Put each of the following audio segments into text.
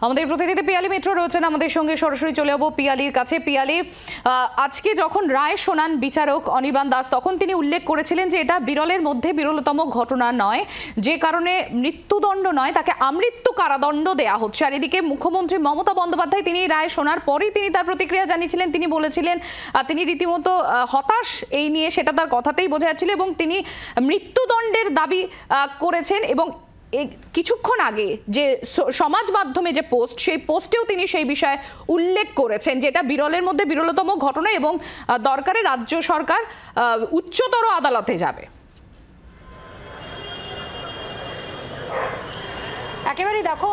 আমাদের প্রতিনিধি পিয়ালি মিত্র রয়েছেন আমাদের সঙ্গে, সরাসরি চলে যাব পিয়ালির কাছে। পিয়ালি, আজকে যখন রায় শোনান বিচারক অনির্বাণ দাস, তখন তিনি উল্লেখ করেছিলেন যে এটা বিরলের মধ্যে বিরলতম ঘটনা নয়, যে কারণে মৃত্যুদণ্ড নয়, তাকে আমৃত্যু কারাদণ্ড দেয়া হচ্ছে। আর এদিকে মুখ্যমন্ত্রী মমতা বন্দ্যোপাধ্যায় তিনি রায় শোনার পরেই তিনি তার প্রতিক্রিয়া জানিয়েছিলেন। তিনি বলেছিলেন তিনি রীতিমতো হতাশ এই নিয়ে, সেটা তার কথাতেই বোঝা যাচ্ছিল, এবং তিনি মৃত্যুদণ্ডের দাবি করেছেন। এবং কিছুক্ষণ আগে যে সমাজ মাধ্যমে যে পোস্ট, সেই পোস্টেও তিনি সেই বিষয়ে উল্লেখ করেছেন যে এটা বিরলের মধ্যে বিরলতম ঘটনা এবং দরকারে রাজ্য সরকার উচ্চতর আদালতে যাবে। একেবারেই দেখো,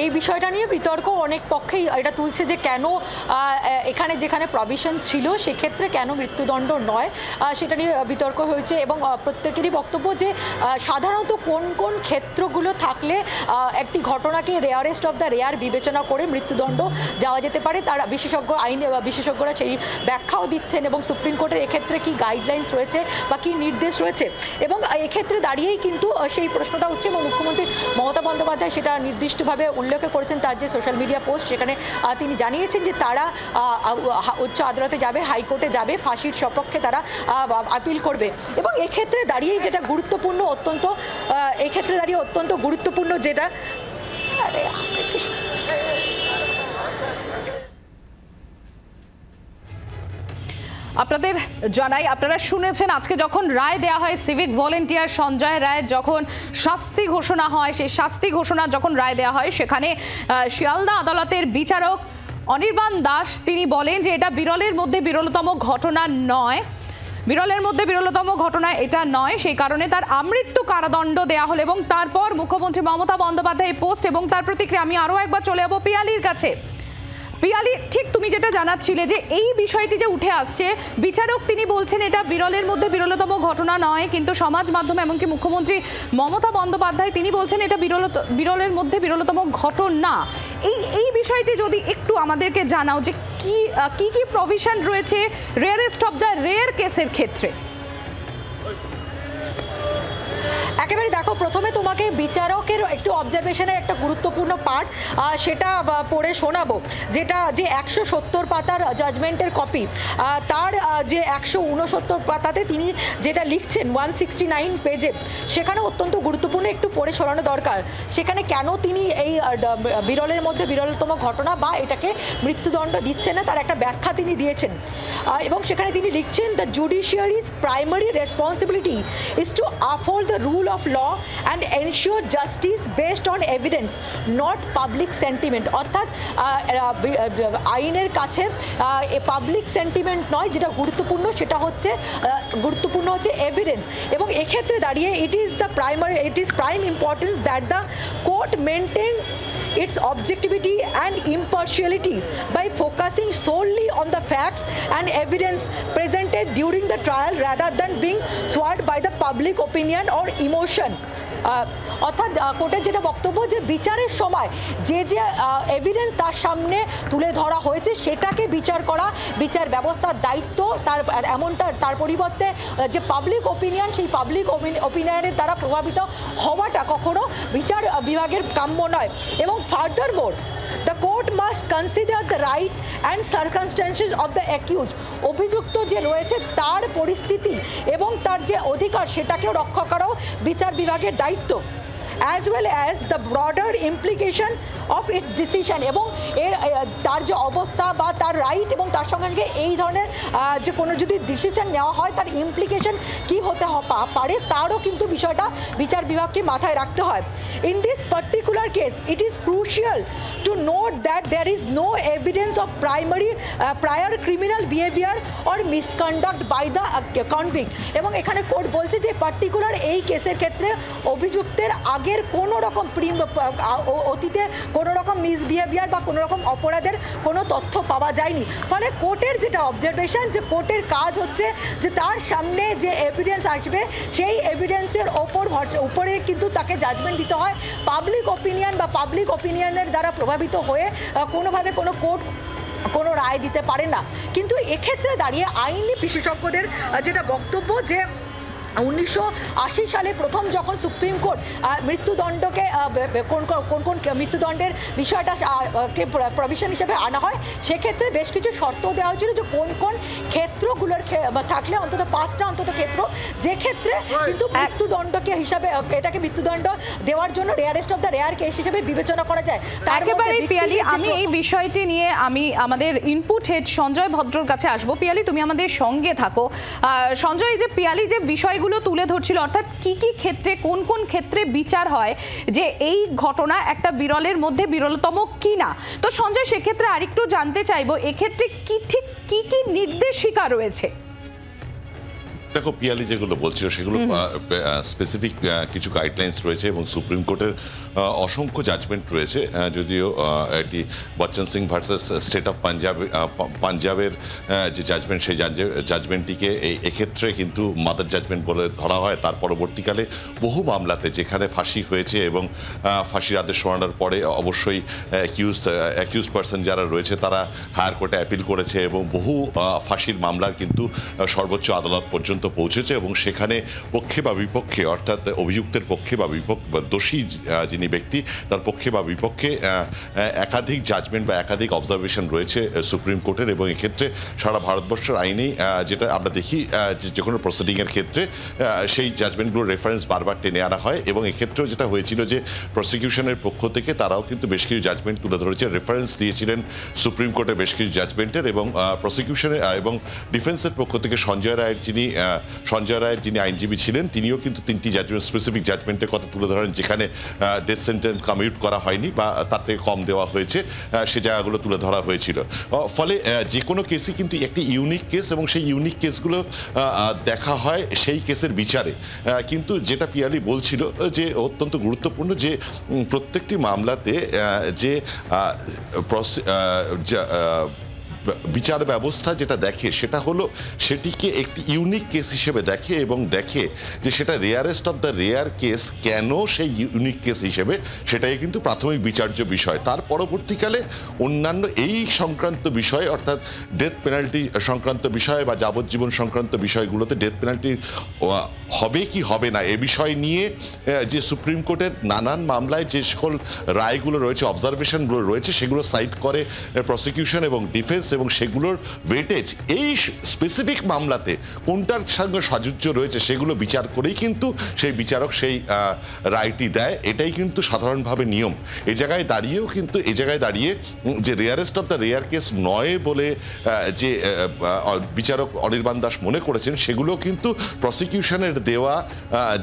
এই বিষয়টা নিয়ে বিতর্ক অনেক পক্ষেই এটা তুলছে যে কেন এখানে যেখানে প্রভিশন ছিল সেক্ষেত্রে কেন মৃত্যুদণ্ড নয়, সেটা নিয়ে বিতর্ক হয়েছে। এবং প্রত্যেকেরই বক্তব্য যে সাধারণত কোন কোন ক্ষেত্রগুলো থাকলে একটি ঘটনাকে রেয়ারেস্ট অফ দ্য রেয়ার বিবেচনা করে মৃত্যুদণ্ড যাওয়া যেতে পারে, তার বিশেষজ্ঞরা সেই ব্যাখ্যাও দিচ্ছেন। এবং সুপ্রিম কোর্টের এক্ষেত্রে কি গাইডলাইন্স রয়েছে বা কি নির্দেশ রয়েছে, এবং এক্ষেত্রে দাঁড়িয়েই কিন্তু সেই প্রশ্নটা উঠছে। এবং মুখ্যমন্ত্রী মমতা বন্দ্যোপাধ্যায় সেটা নির্দিষ্টভাবে উল্লেখ করেছেন তার যে সোশ্যাল মিডিয়া পোস্ট, সেখানে তিনি জানিয়েছেন যে তারা উচ্চ আদালতে যাবে, হাইকোর্টে যাবে, ফাঁসির সপক্ষে তারা আপিল করবে। এবং এক্ষেত্রে দাঁড়িয়েই যেটা গুরুত্বপূর্ণ, অত্যন্ত গুরুত্বপূর্ণ যেটা আপনাদের জানাই, আপনারা শুনেছেন আজকে যখন রায় দেয়া হয়, সিভিক ভলেন্টিয়ার সঞ্জয় রায়ের যখন শাস্তি ঘোষণা হয়, সেই শাস্তি ঘোষণা যখন রায় দেয়া হয়, সেখানে শিয়ালদা আদালতের বিচারক অনির্বাণ দাস তিনি বলেন যে এটা বিরলের মধ্যে বিরলতম ঘটনা নয়, বিরলের মধ্যে বিরলতম ঘটনা এটা নয়, সেই কারণে তার আমৃত্যু কারাদণ্ড দেয়া হলো। এবং তারপর মুখ্যমন্ত্রী মমতা বন্দ্যোপাধ্যায় পোস্ট এবং তার প্রতিক্রিয়া। আমি আরও একবার চলে যাবো পিয়ালির কাছে। পিয়ালি, ঠিক তুমি যেটা জানাচ্ছিলে যে এই বিষয়টি যে উঠে আসছে, বিচারক তিনি বলছেন এটা বিরলের মধ্যে বিরলতম ঘটনা নয়, কিন্তু সমাজ মাধ্যমে এমনকি মুখ্যমন্ত্রী মমতা বন্দ্যোপাধ্যায় তিনি বলছেন এটা বিরলের মধ্যে বিরলতম ঘটনা। এই বিষয়টি যদি একটু আমাদেরকে জানাও যে কি কি প্রভিশন রয়েছে রেয়ারেস্ট অফ দ্য রেয়ার কেসের ক্ষেত্রে। একেবারে দেখো, প্রথমে তোমাকে বিচারকের একটু অবজারভেশনের একটা গুরুত্বপূর্ণ পার্ট সেটা পড়ে শোনাবো, যেটা যে 170 পাতার জাজমেন্টের কপি, তার যে 169 পাতাতে তিনি যেটা লিখছেন 169 পেজে, সেখানে অত্যন্ত গুরুত্বপূর্ণ একটু পড়ে শোনানো দরকার। সেখানে কেন তিনি এই বিরলের মধ্যে বিরলতম ঘটনা বা এটাকে মৃত্যুদণ্ড দিচ্ছেন না, তার একটা ব্যাখ্যা তিনি দিয়েছেন। এবং সেখানে তিনি লিখছেন, the judiciary's primary responsibility is to uphold the rule of law and ensure justice based on evidence, not public sentiment। অর্থাৎ আইনের কাছে পাবলিক সেন্টিমেন্ট নয়, যেটা গুরুত্বপূর্ণ সেটা হচ্ছে এভিডেন্স। এবং এক্ষেত্রে দাঁড়িয়ে it is prime importance that the court maintain its objectivity and impartiality by focusing solely on the facts and evidence presented during the trial rather than being swayed by the public opinion or emotion। অর্থাৎ কোর্টের যেটা বক্তব্য যে বিচারের সময় যে evidence তার সামনে তুলে ধরা হয়েছে সেটাকে বিচার করা বিচার ব্যবস্থার দায়িত্ব, তার পরিবর্তে যে পাবলিক ওপিনিয়ন, সেই পাবলিক ওপিনিয়নের দ্বারা প্রভাবিত হওয়াটা কখনো বিচার বিভাগের কাম্য নয়। এবং ফার্দারমোর, the court must consider the right and circumstances of the accused। অভিযুক্ত যে রয়েছে তার পরিস্থিতি এবং তার যে অধিকার সেটাকেও রক্ষা করাও বিচার বিভাগের দায়িত্ব, as well as the broader implication of its decision। এবং তার যে অবস্থা বা তার রাইট এবং তার সঙ্গে এই ধরনের যে কোনো যদি ডিসিশন নেওয়া হয় তার ইমপ্লিকেশন কি হতে পারে, তারও কিন্তু বিষয়টা বিচার বিভাগকে মাথায় রাখতে হয়। In this particular case, it is crucial to note that there is no evidence of prior criminal behavior or misconduct by the convict। এবং এখানে কোর্ট বলছে যে পার্টিকুলার এই কেসের ক্ষেত্রে অভিযুক্তের আগের কোনো রকম অতীতে কোনো রকম মিসবিহেভিয়ার বা কোনো রকম অপরাধের কোনো তথ্য পাওয়া যায়নি। ফলে কোর্টের যেটা অবজারভেশন, যে কোর্টের কাজ হচ্ছে যে তার সামনে যে এভিডেন্স আসবে সেই এভিডেন্সের উপরে কিন্তু তাকে জাজমেন্ট দিতে হয়। পাবলিক ওপিনিয়নের দ্বারা প্রভাবিত হয়ে কোনোভাবে কোনো কোর্ট কোনো রায় দিতে পারে না। কিন্তু এক্ষেত্রে দাঁড়িয়ে আইনি বিশেষজ্ঞদের যেটা বক্তব্য যে 1980 সালে প্রথম যখন সুপ্রিম কোর্ট মৃত্যুদণ্ডকে কোন কোন মৃত্যুদণ্ডের বিষয়টা প্রভিশন হিসেবে আনা হয়, সেক্ষেত্রে বেশ কিছু শর্ত দেওয়া হয়েছিল যে কোন কোন ক্ষেত্রগুলোর থাকলে অন্তত 5টা অন্তত ক্ষেত্র, যে ক্ষেত্রে কিন্তু মৃত্যুদণ্ডকে হিসাবে এটাকে মৃত্যুদণ্ড দেওয়ার জন্য rarest of the rare case হিসেবে বিবেচনা করা যায়। একেবারে পিয়ালি, আমি এই বিষয়টি নিয়ে আমি আমাদের ইনপুট হেড সঞ্জয় ভদ্রর কাছে আসবো। পিয়ালি, তুমি আমাদের সঙ্গে থাকো। সঞ্জয়, যে পিয়ালি যে বিষয়গুলো তুলে ধরছিল, অর্থাৎ কি কি ক্ষেত্রে কোন কোন ক্ষেত্রে বিচার হয়, যে এই ঘটনা একটা বিরলের মধ্যে বিরলতম কিনা, তো সঞ্জয় সেক্ষেত্রে আরেকটু জানতে চাইবো এক্ষেত্রে কি ঠিক কি কি নির্দেশিকা রয়েছে? দেখো পিয়ালি, যেগুলো বলছিল সেগুলো স্পেসিফিক কিছু গাইডলাইন্স রয়েছে এবং সুপ্রিম কোর্টের অসংখ্য জাজমেন্ট রয়েছে। যদিও এটি Bachchan Singh versus state of পাঞ্জাবের যে জাজমেন্ট, সেই জাজমেন্টটিকে এক্ষেত্রে কিন্তু মাদার জাজমেন্ট বলে ধরা হয়। তার পরবর্তীকালে বহু মামলাতে যেখানে ফাঁসি হয়েছে এবং ফাঁসির আদেশ শোনানোর পরে অবশ্যই অ্যাকিউজ পার্সন যারা রয়েছে তারা হায়ার কোর্টে অ্যাপিল করেছে এবং বহু ফাঁসির মামলার কিন্তু সর্বোচ্চ আদালত পর্যন্ত পৌঁছেছে এবং সেখানে পক্ষে বা বিপক্ষে, অর্থাৎ অভিযুক্তের পক্ষে বা দোষী যিনি ব্যক্তি তার পক্ষে বা বিপক্ষে একাধিক জাজমেন্ট বা একাধিক অবজারভেশন রয়েছে সুপ্রিম কোর্টের। এবং এক্ষেত্রে সারা ভারতবর্ষের আইনেই যেটা আমরা দেখি যে কোনো প্রসিডিংয়ের ক্ষেত্রে সেই জাজমেন্টগুলোর রেফারেন্স বারবার টেনে আনা হয়। এবং এক্ষেত্রেও যেটা হয়েছিল যে প্রসিকিউশনের পক্ষ থেকে তারাও কিন্তু বেশ কিছু জাজমেন্ট তুলে ধরেছে, রেফারেন্স দিয়েছিলেন সুপ্রিম কোর্টের বেশ কিছু জাজমেন্টের। এবং প্রসিকিউশনের এবং ডিফেন্সের পক্ষ থেকে সঞ্জয় রায়ের যিনি আইনজীবী ছিলেন তিনিও কিন্তু 3টি জাজমেন্ট, স্পেসিফিক জাজমেন্টের কথা তুলে ধরেন যেখানে ডেথ সেন্টেন্স কমিউট করা হয়নি বা তার থেকে কম দেওয়া হয়েছে, সে জায়গাগুলো তুলে ধরা হয়েছিল। ফলে যে কোনো কেসই কিন্তু একটি ইউনিক কেস এবং সেই ইউনিক কেসগুলো দেখা হয় সেই কেসের বিচারে। কিন্তু যেটা পিয়ালি বলছিল যে অত্যন্ত গুরুত্বপূর্ণ যে প্রত্যেকটি মামলাতে যে বিচার ব্যবস্থা যেটা দেখে সেটা হলো সেটিকে একটি ইউনিক কেস হিসেবে দেখে এবং দেখে যে সেটা rarest of the rare case কেন সেই ইউনিক কেস হিসেবে, সেটাই কিন্তু প্রাথমিক বিচার্য বিষয়। তার পরবর্তীকালে অন্যান্য এই সংক্রান্ত বিষয়, অর্থাৎ ডেথ পেনাল্টি সংক্রান্ত বিষয় বা যাবজ্জীবন সংক্রান্ত বিষয়গুলোতে ডেথ পেনাল্টি হবে কি হবে না এ বিষয় নিয়ে যে সুপ্রিম কোর্টের নানান মামলায় যে সকল রায়গুলো রয়েছে, অবজারভেশনগুলো রয়েছে, সেগুলো সাইট করে প্রসিকিউশন এবং ডিফেন্স এবং সেগুলোর ওয়েটেজ এই স্পেসিফিক মামলাতে কোনটার সঙ্গে সাযুজ্য রয়েছে সেগুলো বিচার করেই কিন্তু সেই বিচারক সেই রায়টি দেয়। এটাই কিন্তু সাধারণভাবে নিয়ম। এই জায়গায় দাঁড়িয়ে যে rarest of the rare case নয় বলে যে বিচারক অনির্বাণ দাস মনে করেছেন, সেগুলো কিন্তু প্রসিকিউশনের দেওয়া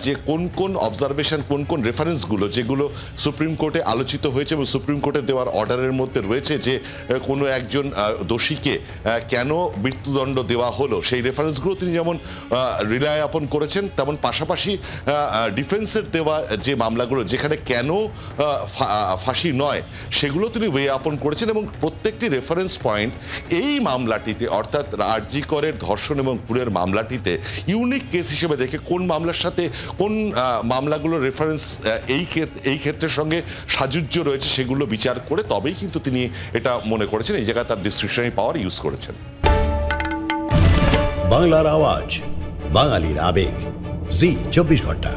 যে কোন কোন অবজারভেশন, কোন কোন রেফারেন্সগুলো যেগুলো সুপ্রিম কোর্টে আলোচিত হয়েছে এবং সুপ্রিম কোর্টে দেওয়ার অর্ডারের মধ্যে রয়েছে যে কোনো একজন দোষীকে কেন মৃত্যুদণ্ড দেওয়া হলো, সেই রেফারেন্সগুলো তিনি যেমন রিলায় আপন করেছেন, তেমন পাশাপাশি ডিফেন্সের দেওয়া যে মামলাগুলো যেখানে কেন ফাঁসি নয় সেগুলো তিনি ওয়ে আপন করেছেন। এবং প্রত্যেকটি রেফারেন্স পয়েন্ট এই মামলাটিতে, অর্থাৎ আরজি করের ধর্ষণ এবং খুনের মামলাটিতে ইউনিক কেস হিসেবে দেখে কোন মামলার সাথে কোন মামলাগুলোর রেফারেন্স এই ক্ষেত্রের সঙ্গে সাযুজ্য রয়েছে সেগুলো বিচার করে তবেই কিন্তু তিনি এটা মনে করেছেন, এই জায়গায় তার ডিসক্রিপশনারি পাওয়ার ইউজ করেছেন। বাংলার আওয়াজ, বাঙালির আবেগ, জি 24 ঘন্টা।